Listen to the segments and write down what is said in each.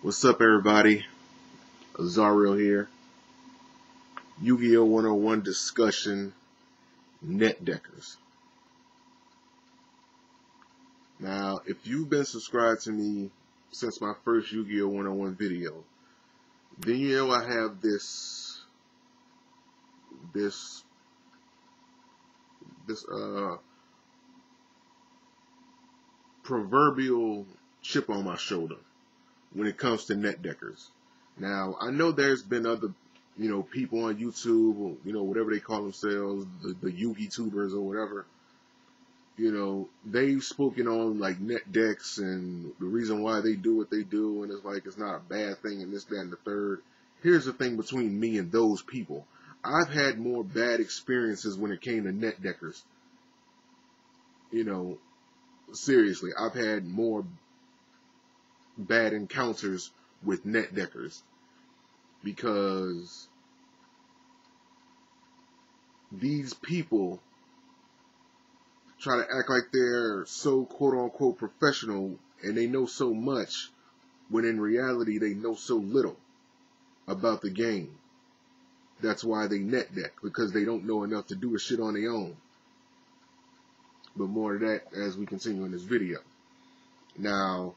What's up, everybody? Azariel here. YuGiOh 101 discussion, NETDECKERS. Now, if you've been subscribed to me since my first YuGiOh 101 video, then you know I have this proverbial chip on my shoulder when it comes to NETDECKERS. Now, I know there's been other, people on YouTube, or, whatever they call themselves, the YuGiTubers or whatever. They've spoken on like NetDecks and the reason why they do what they do, and it's like it's not a bad thing and this, that, and the third. Here's the thing between me and those people. I've had more bad experiences when it came to NETDECKERS. Seriously, I've had more bad encounters with NETDECKERS because these people try to act like they're so quote-unquote professional and they know so much when in reality they know so little about the game. That's why they NetDeck, because they don't know enough to do a shit on their own. But more of that as we continue in this video. Now,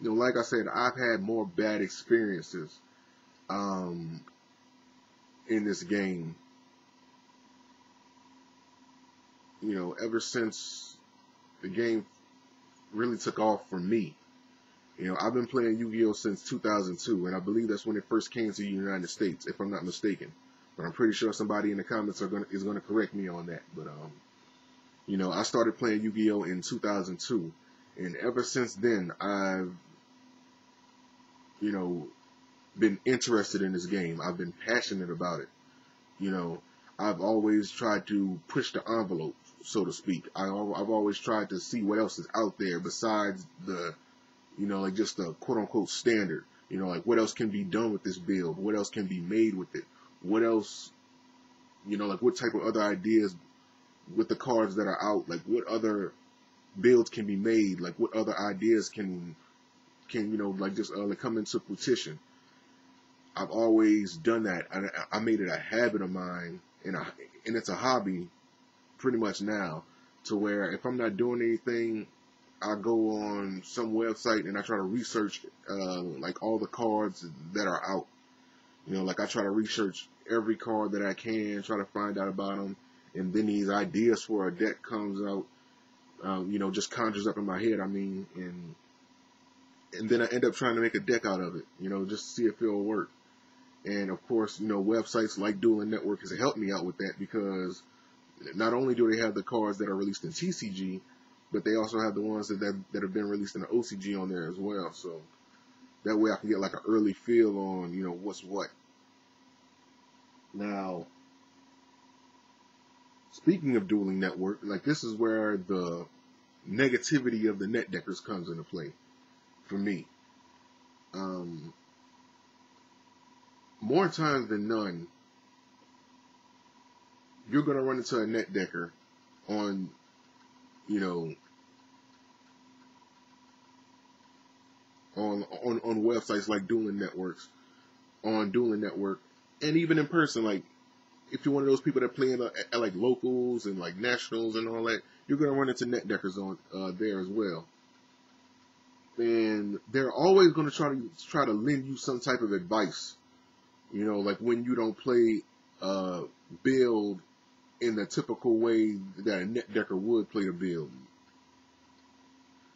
like I said, I've had more bad experiences in this game. Ever since the game really took off for me. I've been playing YuGiOh since 2002, and I believe that's when it first came to the United States, if I'm not mistaken. But I'm pretty sure somebody in the comments is gonna correct me on that. But I started playing YuGiOh in 2002, and ever since then I've been interested in this game. I've been passionate about it. I've always tried to push the envelope, so to speak. I've always tried to see what else is out there besides the, like just the quote-unquote standard. Like what else can be done with this build? What else can be made with it? What else, like what type of other ideas with the cards that are out? Like what other builds can be made? Like what other ideas can like just like come into fruition? I've always done that. I made it a habit of mine, and it's a hobby pretty much now, to where if I'm not doing anything, I go on some website and I try to research like all the cards that are out. Like I try to research every card that I can, try to find out about them, and then these ideas for a deck comes out, just conjures up in my head. And then I end up trying to make a deck out of it, just to see if it'll work. And of course, websites like Dueling Network has helped me out with that, because not only do they have the cards that are released in TCG, but they also have the ones that have been released in the OCG on there as well. So that way I can get like an early feel on, what's what. Now, speaking of Dueling Network, like this is where the negativity of the NETDECKERS comes into play for me. More times than none, you're going to run into a NETDECKER on, on websites like Dueling Networks, on Dueling Network, and even in person. Like, if you're one of those people that play at like locals and like nationals and all that, you're going to run into NETDECKERS on there as well. And they're always going to try to lend you some type of advice. Like when you don't play build in the typical way that a NETDECKER would play the build.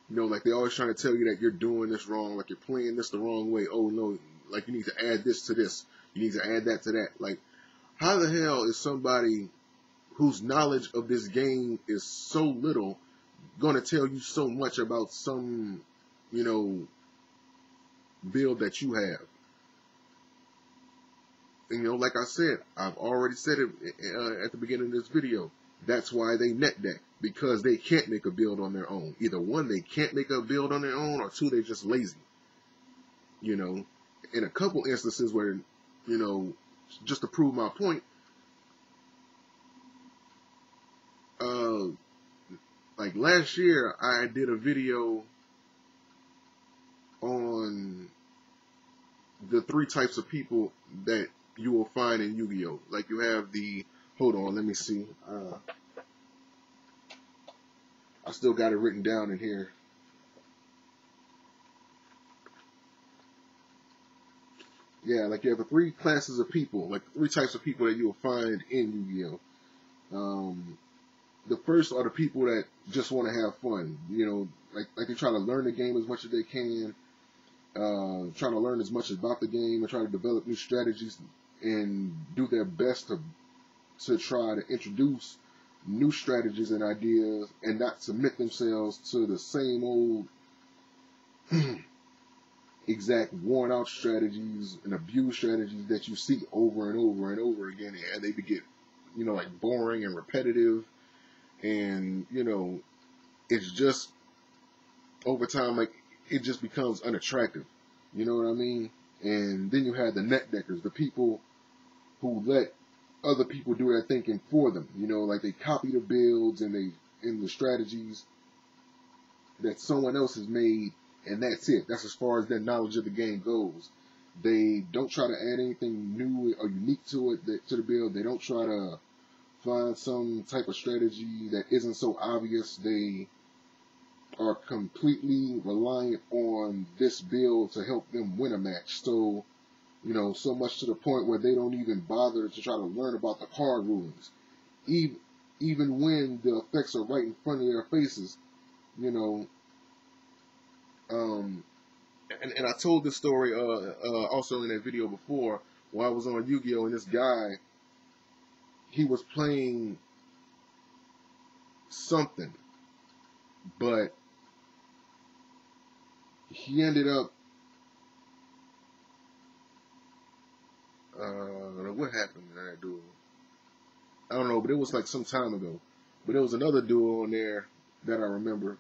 Like they're always trying to tell you that you're doing this wrong, like you're playing this the wrong way. Oh no, like you need to add this to this. You need to add that to that. Like, how the hell is somebody whose knowledge of this game is so little going to tell you so much about some, build that you have? And like I said, I've already said it at the beginning of this video. That's why they NetDeck, because they can't make a build on their own. Either one, they can't make a build on their own, or two, they're just lazy. In a couple instances where, just to prove my point, like last year, I did a video on the three types of people that you will find in Yu-Gi-Oh. Like you have the, hold on, let me see. I still got it written down in here. Yeah, like you have the three classes of people, like three types of people that you will find in Yu-Gi-Oh. The first are the people that just want to have fun. You know, like they try to learn the game as much as they can, trying to learn as much about the game and try to develop new strategies and do their best to try to introduce new strategies and ideas and not submit themselves to the same old exact worn out strategies and abused strategies that you see over and over and over again, and they get, you know, like boring and repetitive, and you know, it's just over time, like it just becomes unattractive. You know what I mean? And then you have the NETDECKERS, the people who let other people do their thinking for them. You know, like they copy the builds and the strategies that someone else has made, and that's it. That's as far as their knowledge of the game goes. They don't try to add anything new or unique to it, to the build. They don't try to find some type of strategy that isn't so obvious. They are completely reliant on this build to help them win a match. So, you know, so much to the point where they don't even bother to try to learn about the card rulings. Even when the effects are right in front of their faces, you know. And I told this story also in that video before, where I was on Yu-Gi-Oh, and this guy, he was playing something, but he ended up, what happened to that duel? I don't know, but it was like some time ago. But there was another duel on there that I remember,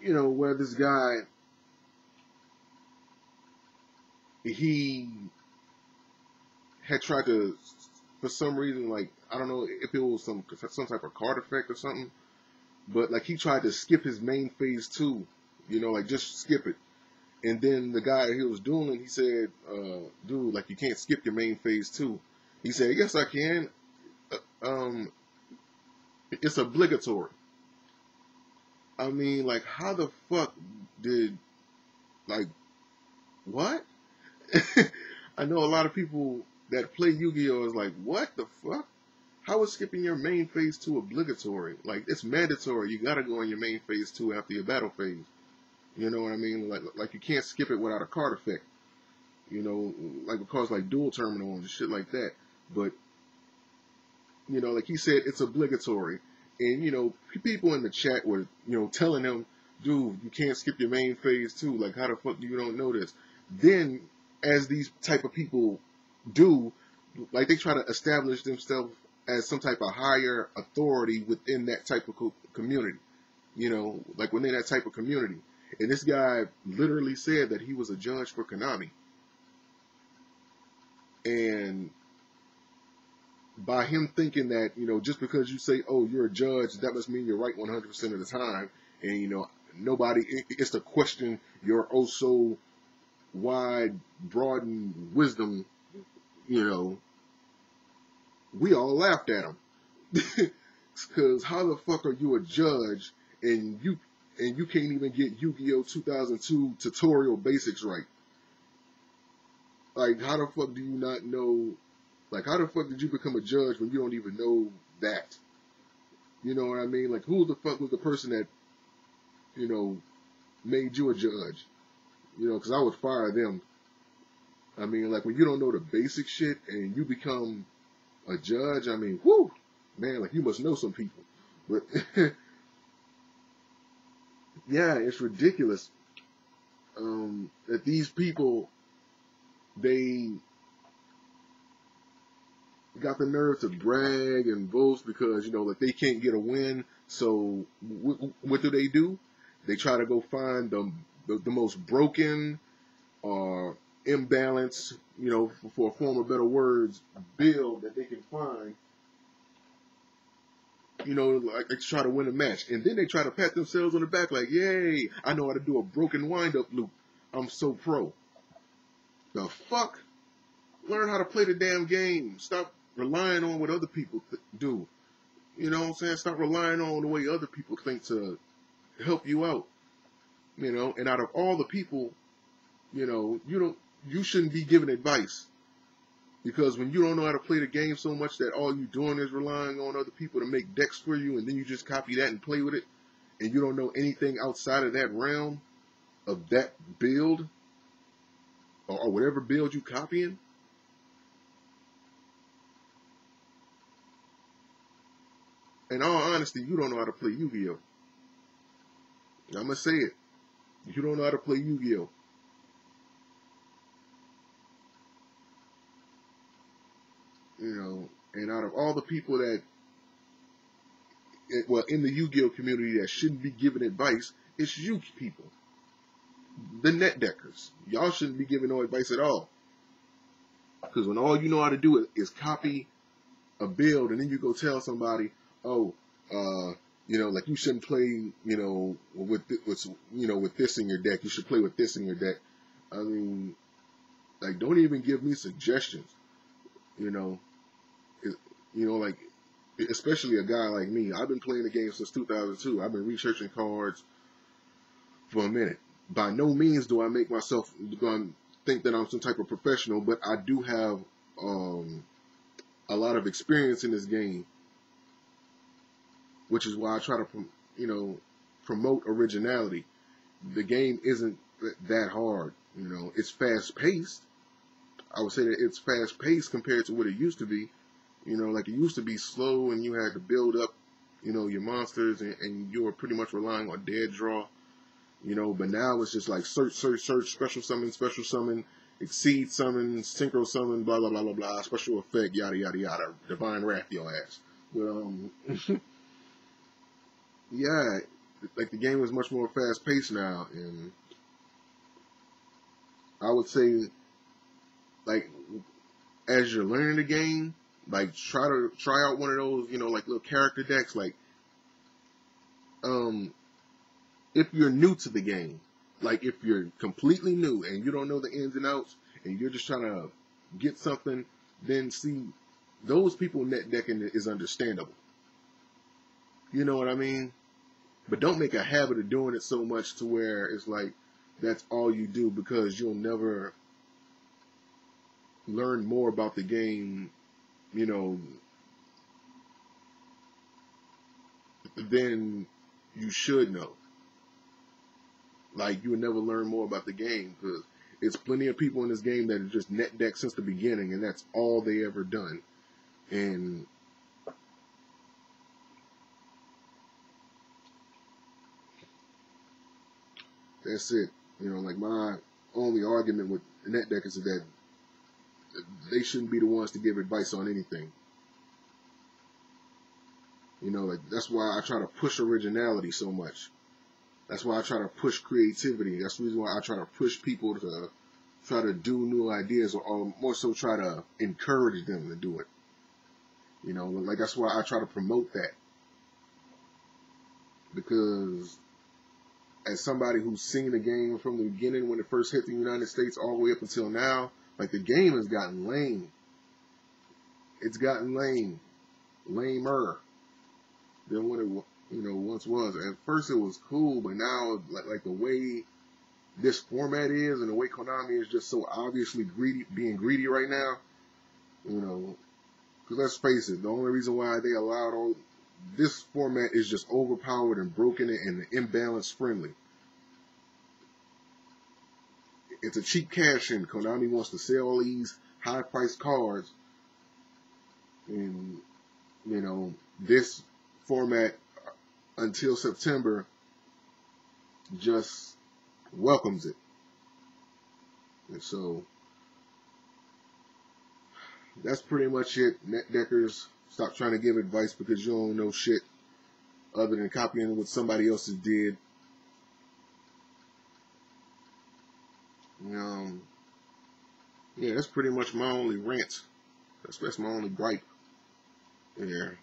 you know, where this guy, he had tried to, for some reason, like, I don't know if it was some type of card effect or something, but like he tried to skip his main phase 2, you know, like just skip it. And then the guy he was dueling, he said, dude, like you can't skip your main phase 2. He said, yes, I can. It's obligatory. I mean, like, how the fuck did, like, what? I know a lot of people that play Yu-Gi-Oh! Is like, what the fuck? How is skipping your main phase 2 obligatory? Like, it's mandatory. You gotta go in your main phase 2 after your battle phase. You know what I mean? Like you can't skip it without a card effect. You know, like because like dual terminal and shit like that. But you know, like he said, it's obligatory. And you know, people in the chat were, you know, telling him, dude, you can't skip your main phase 2. Like, how the fuck do you don't know this? Then, as these type of people do, like they try to establish themselves as some type of higher authority within that type of community. You know, like within that type of community. And this guy literally said that he was a judge for Konami. And by him thinking that, you know, just because you say, oh, you're a judge, that must mean you're right 100% of the time. And, you know, nobody, it's to question your oh so wide, broadened wisdom, you know, we all laughed at him. Because how the fuck are you a judge and you can't even get Yu-Gi-Oh! 2002 tutorial basics right? Like, how the fuck do you not know? Like, how the fuck did you become a judge when you don't even know that? You know what I mean? Like, who the fuck was the person that, you know, made you a judge? You know, because I would fire them. I mean, like, when you don't know the basic shit and you become a judge, I mean, whoo, man, like, you must know some people. But, yeah, it's ridiculous that these people, they got the nerve to brag and boast because, you know, like they can't get a win. So what do? They try to go find the most broken or imbalanced, you know, for a form of better words, build that they can find. You know, like they try to win a match, and then they try to pat themselves on the back like, "Yay! I know how to do a broken wind-up loop. I'm so pro." The fuck? Learn how to play the damn game. Stop relying on what other people do. You know what I'm saying? Stop relying on the way other people think to help you out. You know, and out of all the people, you know, you shouldn't be giving advice. Because when you don't know how to play the game so much that all you're doing is relying on other people to make decks for you, and then you just copy that and play with it, and you don't know anything outside of that realm of that build, or whatever build you copying, in all honesty, you don't know how to play Yu-Gi-Oh! I'm going to say it. You don't know how to play Yu-Gi-Oh! You know, and out of all the people that, well, in the Yu-Gi-Oh! Community that shouldn't be giving advice, it's you people. The NETDECKERS. Y'all shouldn't be giving no advice at all. Because when all you know how to do is copy a build, and then you go tell somebody, oh, you know, like you shouldn't play, you know, with this in your deck. You should play with this in your deck. I mean, like, don't even give me suggestions. You know, like, especially a guy like me. I've been playing the game since 2002. I've been researching cards for a minute. By no means do I make myself think that I'm some type of professional, but I do have a lot of experience in this game, which is why I try to, you know, promote originality. The game isn't that hard. You know, it's fast paced. I would say that it's fast paced compared to what it used to be. You know, like it used to be slow and you had to build up, you know, your monsters and you were pretty much relying on dead draw. You know, but now it's just like search, special summon, exceed summon, synchro summon, blah, blah, blah, blah, blah, special effect, yada, yada, yada, divine wrath your ass. But, yeah, like the game is much more fast paced now, and I would say, like, as you're learning the game, like, try out one of those, you know, like little character decks, like, if you're new to the game, like if you're completely new and you don't know the ins and outs and you're just trying to get something, then see, those people net decking is understandable. You know what I mean? But don't make a habit of doing it so much to where it's like that's all you do, because you'll never learn more about the game, you know, than you should know. Like, you would never learn more about the game, because it's plenty of people in this game that have just net decked since the beginning, and that's all they ever done. And that's it. You know, like, my only argument with net deckers is that they shouldn't be the ones to give advice on anything. You know, like, that's why I try to push originality so much. That's why I try to push creativity. That's the reason why I try to push people to try to do new ideas, or more so try to encourage them to do it. You know, like, that's why I try to promote that. Because as somebody who's seen the game from the beginning when it first hit the United States all the way up until now, like, the game has gotten lame. It's gotten lame. Lamer than what it, you know, once was. At first it was cool, but now, like the way this format is and the way Konami is just so obviously being greedy right now, you know, because let's face it, the only reason why they allowed all this format is just overpowered and broken and imbalanced friendly. It's a cheap cash in. Konami wants to sell all these high priced cards, and, you know, this format until September just welcomes it. And so that's pretty much it. NetDeckers, stop trying to give advice because you don't know shit other than copying what somebody else did. Yeah, that's pretty much my only rant. That's my only gripe there.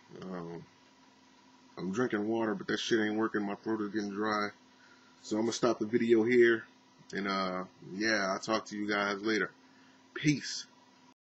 I'm drinking water, but that shit ain't working. My throat is getting dry. So I'm going to stop the video here. And, yeah, I'll talk to you guys later. Peace.